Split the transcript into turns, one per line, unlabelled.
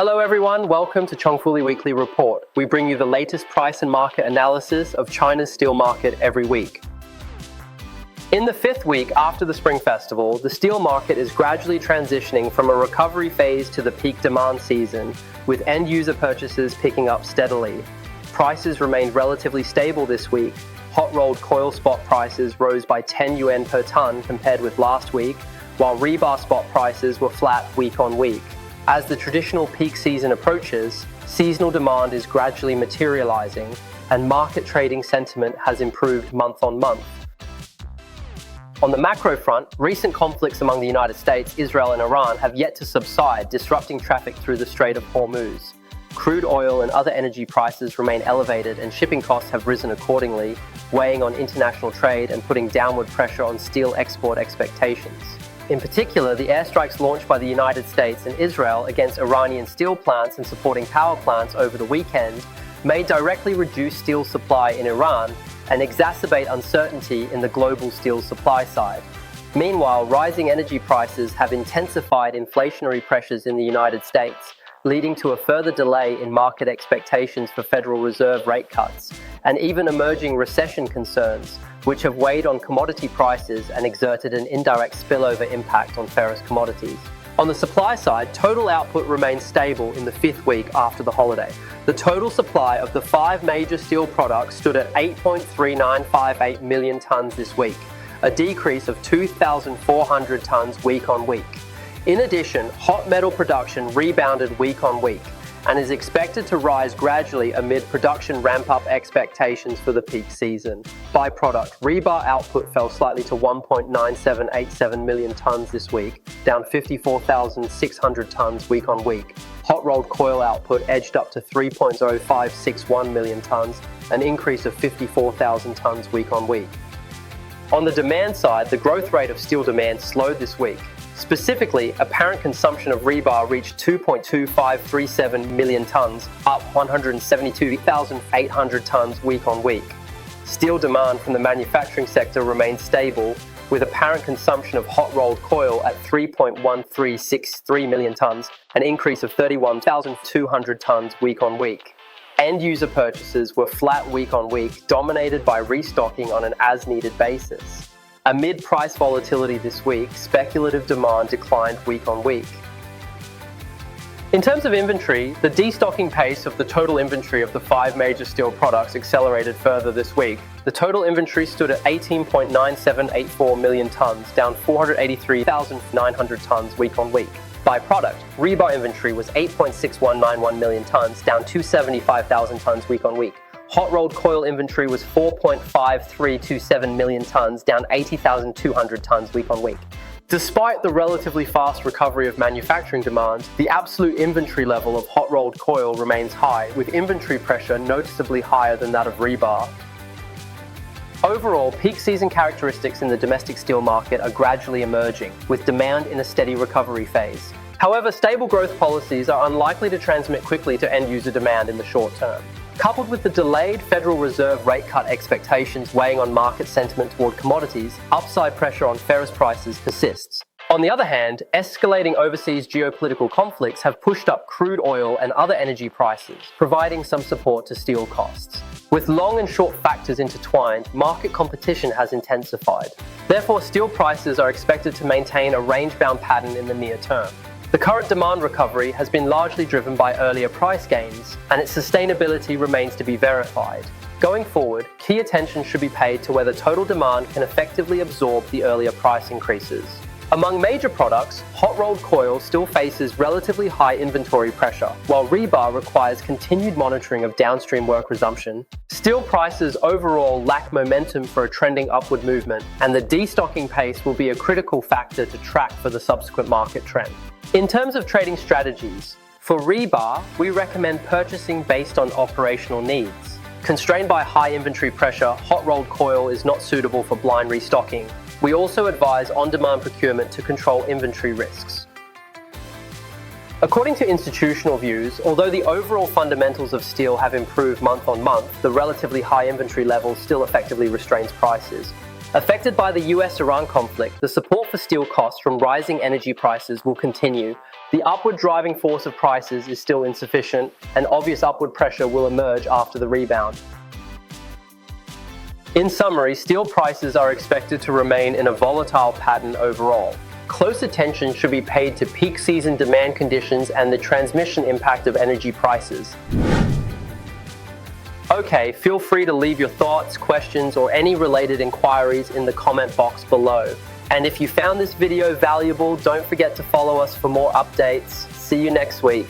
Hello everyone, welcome to Cheongfuli Weekly Report. We bring you the latest price and market analysis of China's steel market every week. In the fifth week after the Spring Festival, the steel market is gradually transitioning from a recovery phase to the peak demand season, with end-user purchases picking up steadily. Prices remained relatively stable this week. Hot-rolled coil spot prices rose by 10 yuan per ton compared with last week, while rebar spot prices were flat week on week. As the traditional peak season approaches, seasonal demand is gradually materializing, and market trading sentiment has improved month on month. On the macro front, recent conflicts among the United States, Israel and Iran have yet to subside, disrupting traffic through the Strait of Hormuz. Crude oil and other energy prices remain elevated and shipping costs have risen accordingly, weighing on international trade and putting downward pressure on steel export expectations. In particular, the airstrikes launched by the United States and Israel against Iranian steel plants and supporting power plants over the weekend may directly reduce steel supply in Iran and exacerbate uncertainty in the global steel supply side. Meanwhile, rising energy prices have intensified inflationary pressures in the United States, leading to a further delay in market expectations for Federal Reserve rate cuts, and even emerging recession concerns, which have weighed on commodity prices and exerted an indirect spillover impact on ferrous commodities. On the supply side, total output remains stable in the fifth week after the holiday. The total supply of the five major steel products stood at 8.3958 million tons this week, a decrease of 2,400 tons week on week. In addition, hot metal production rebounded week on week and is expected to rise gradually amid production ramp-up expectations for the peak season. By product, rebar output fell slightly to 1.9787 million tons this week, down 54,600 tons week on week. Hot-rolled coil output edged up to 3.0561 million tons, an increase of 54,000 tons week on week. On the demand side, the growth rate of steel demand slowed this week. Specifically, apparent consumption of rebar reached 2.2537 million tons, up 172,800 tons week on week. Steel demand from the manufacturing sector remained stable, with apparent consumption of hot-rolled coil at 3.1363 million tons, an increase of 31,200 tons week on week. End-user purchases were flat week on week, dominated by restocking on an as-needed basis. Amid price volatility this week, speculative demand declined week on week. In terms of inventory, the destocking pace of the total inventory of the five major steel products accelerated further this week. The total inventory stood at 18.9784 million tons, down 483,900 tons week on week. By product, rebar inventory was 8.6191 million tons, down 275,000 tons week on week. Hot-rolled coil inventory was 4.5327 million tons, down 80,200 tons week on week. Despite the relatively fast recovery of manufacturing demand, the absolute inventory level of hot-rolled coil remains high, with inventory pressure noticeably higher than that of rebar. Overall, peak season characteristics in the domestic steel market are gradually emerging, with demand in a steady recovery phase. However, stable growth policies are unlikely to transmit quickly to end-user demand in the short term. Coupled with the delayed Federal Reserve rate cut expectations weighing on market sentiment toward commodities, upside pressure on ferrous prices persists. On the other hand, escalating overseas geopolitical conflicts have pushed up crude oil and other energy prices, providing some support to steel costs. With long and short factors intertwined, market competition has intensified. Therefore, steel prices are expected to maintain a range-bound pattern in the near term. The current demand recovery has been largely driven by earlier price gains, and its sustainability remains to be verified. Going forward, key attention should be paid to whether total demand can effectively absorb the earlier price increases. Among major products, hot-rolled coil still faces relatively high inventory pressure, while rebar requires continued monitoring of downstream work resumption. Steel prices overall lack momentum for a trending upward movement, and the destocking pace will be a critical factor to track for the subsequent market trend. In terms of trading strategies, for rebar, we recommend purchasing based on operational needs. Constrained by high inventory pressure, hot-rolled coil is not suitable for blind restocking. We also advise on-demand procurement to control inventory risks. According to institutional views, although the overall fundamentals of steel have improved month on month, the relatively high inventory level still effectively restrains prices. Affected by the US-Iran conflict, the support for steel costs from rising energy prices will continue, The upward driving force of prices is still insufficient, and obvious upward pressure will emerge after the rebound. In summary, steel prices are expected to remain in a volatile pattern overall. Close attention should be paid to peak season demand conditions and the transmission impact of energy prices. Okay, feel free to leave your thoughts, questions, or any related inquiries in the comment box below. And if you found this video valuable, don't forget to follow us for more updates. See you next week.